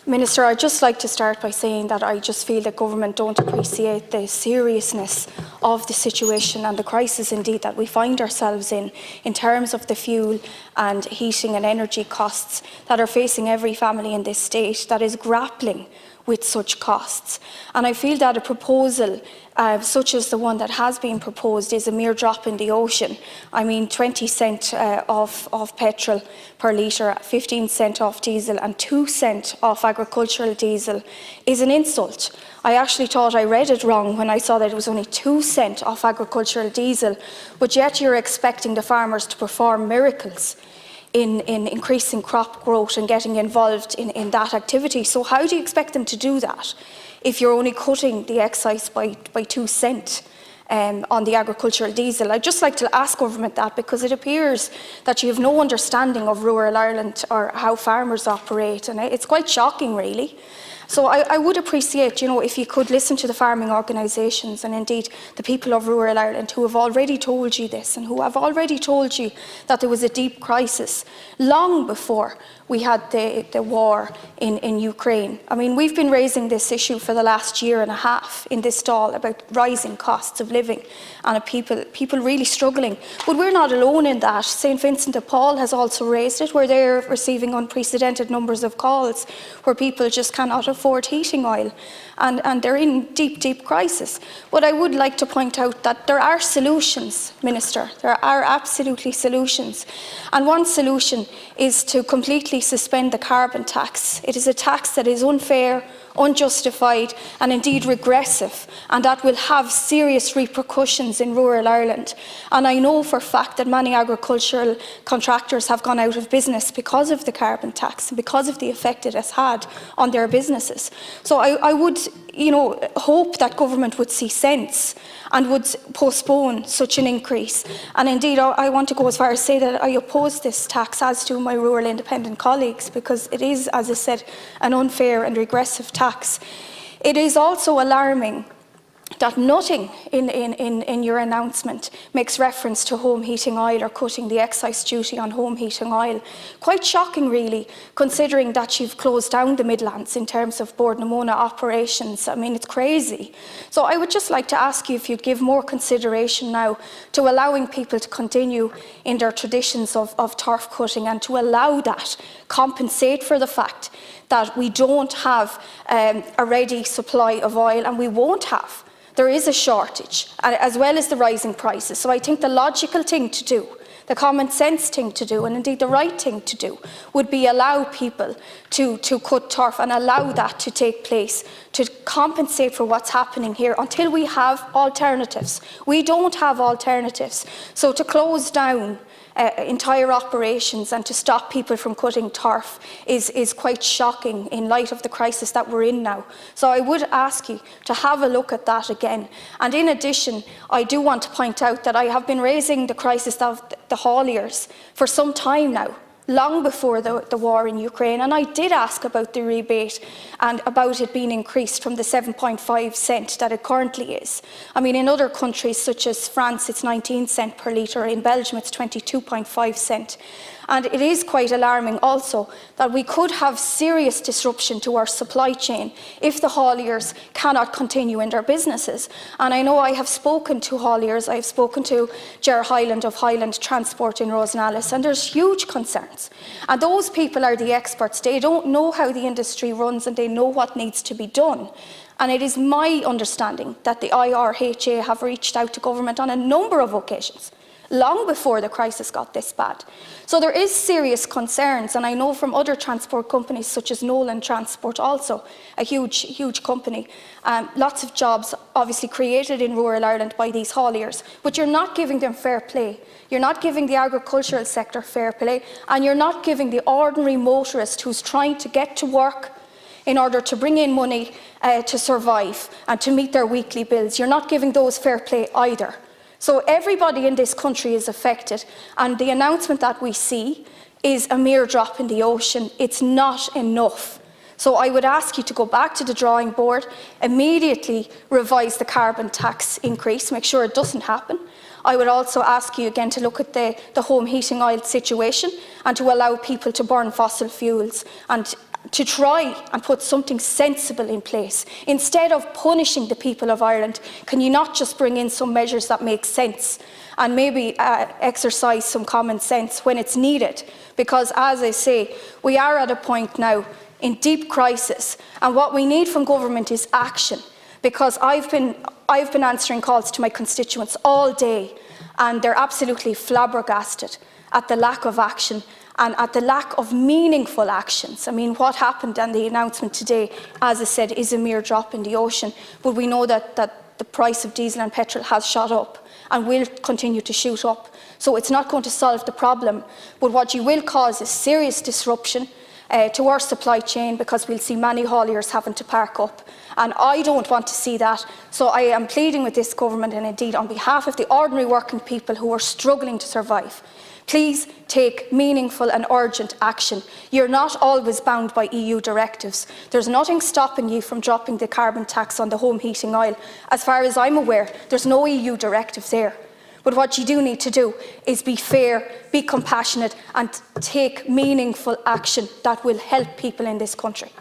Minister, I'd just like to start by saying that I just feel that government don't appreciate the seriousness of the situation and the crisis indeed that we find ourselves in terms of the fuel and heating and energy costs that are facing every family in this state that is grappling with such costs. And I feel that a proposal such as the one that has been proposed is a mere drop in the ocean. I mean, 20 cent off petrol per litre, 15 cent off diesel and 2 cent off agricultural diesel is an insult. I actually thought I read it wrong when I saw that it was only 2 cent off agricultural diesel, but yet you're expecting the farmers to perform miracles in increasing crop growth and getting involved in that activity. So how do you expect them to do that if you're only cutting the excise by 2 cent on the agricultural diesel? I'd just like to ask government that, because it appears that you have no understanding of rural Ireland or how farmers operate, and it's quite shocking really. So I would appreciate, if you could listen to the farming organisations and indeed the people of rural Ireland who have already told you this and who have already told you that there was a deep crisis long before we had the war in Ukraine. I mean, we've been raising this issue for the last year and a half in this stall about rising costs of living and people really struggling. But we're not alone in that. St Vincent de Paul has also raised it, where they're receiving unprecedented numbers of calls where people just cannot afford heating oil and they're in deep crisis. But I would like to point out that there are solutions, Minister. There are absolutely solutions. And one solution is to completely suspend the carbon tax. It is a tax that is unfair, unjustified and indeed regressive, and that will have serious repercussions in rural Ireland. And I know for a fact that many agricultural contractors have gone out of business because of the carbon tax and because of the effect it has had on their businesses. So I would hope that government would see sense and would postpone such an increase. And indeed, I want to go as far as say that I oppose this tax, as do my rural independent colleagues, because it is, as I said, an unfair and regressive tax. It is also alarming that nothing in your announcement makes reference to home heating oil or cutting the excise duty on home heating oil. Quite shocking really, considering that you've closed down the Midlands in terms of Bord na Móna operations. I mean, it's crazy. So I would just like to ask you if you'd give more consideration now to allowing people to continue in their traditions of turf cutting, and to allow that, compensate for the fact that we don't have a ready supply of oil, and we won't have. There is a shortage, as well as the rising prices. So I think the logical thing to do, the common sense thing to do, and indeed the right thing to do, would be allow people to cut turf and allow that to take place, to compensate for what's happening here until we have alternatives. We don't have alternatives. So to close down entire operations and to stop people from cutting turf is quite shocking in light of the crisis that we're in now. So I would ask you to have a look at that again. And in addition, I do want to point out that I have been raising the crisis of the hauliers for some time now, long before the war in Ukraine, and I did ask about the rebate and about it being increased from the 7.5 cent that it currently is. I mean, in other countries such as France, it's 19 cent per litre, in Belgium it's 22.5 cent. And it is quite alarming also that we could have serious disruption to our supply chain if the hauliers cannot continue in their businesses. And I know I have spoken to hauliers, I've spoken to Ger Hyland of Highland Transport in Rosenallis, and there's huge concerns. And those people are the experts. They don't know how the industry runs and they know what needs to be done. And it is my understanding that the IRHA have reached out to government on a number of occasions, long before the crisis got this bad. So there is serious concerns, and I know from other transport companies such as Nolan Transport, also a huge company, lots of jobs obviously created in rural Ireland by these hauliers, but you're not giving them fair play. You're not giving the agricultural sector fair play, and you're not giving the ordinary motorist who's trying to get to work in order to bring in money to survive and to meet their weekly bills. You're not giving those fair play either. So everybody in this country is affected, and the announcement that we see is a mere drop in the ocean. It's not enough. So I would ask you to go back to the drawing board, immediately revise the carbon tax increase, make sure it doesn't happen. I would also ask you again to look at the home heating oil situation and to allow people to burn fossil fuels and to try and put something sensible in place. Instead of punishing the people of Ireland, can you not just bring in some measures that make sense and maybe exercise some common sense when it's needed? Because, as I say, we are at a point now in deep crisis, and what we need from government is action. Because I've been answering calls to my constituents all day, and they're absolutely flabbergasted at the lack of action and at the lack of meaningful actions. I mean, what happened and the announcement today, as I said, is a mere drop in the ocean. But we know that the price of diesel and petrol has shot up and will continue to shoot up. So it's not going to solve the problem. But what you will cause is serious disruption to our supply chain, because we'll see many hauliers having to park up. And I don't want to see that. So I am pleading with this government, and indeed on behalf of the ordinary working people who are struggling to survive, please take meaningful and urgent action. You're not always bound by EU directives. There's nothing stopping you from dropping the carbon tax on the home heating oil. As far as I'm aware, there's no EU directives there. But what you do need to do is be fair, be compassionate, and take meaningful action that will help people in this country.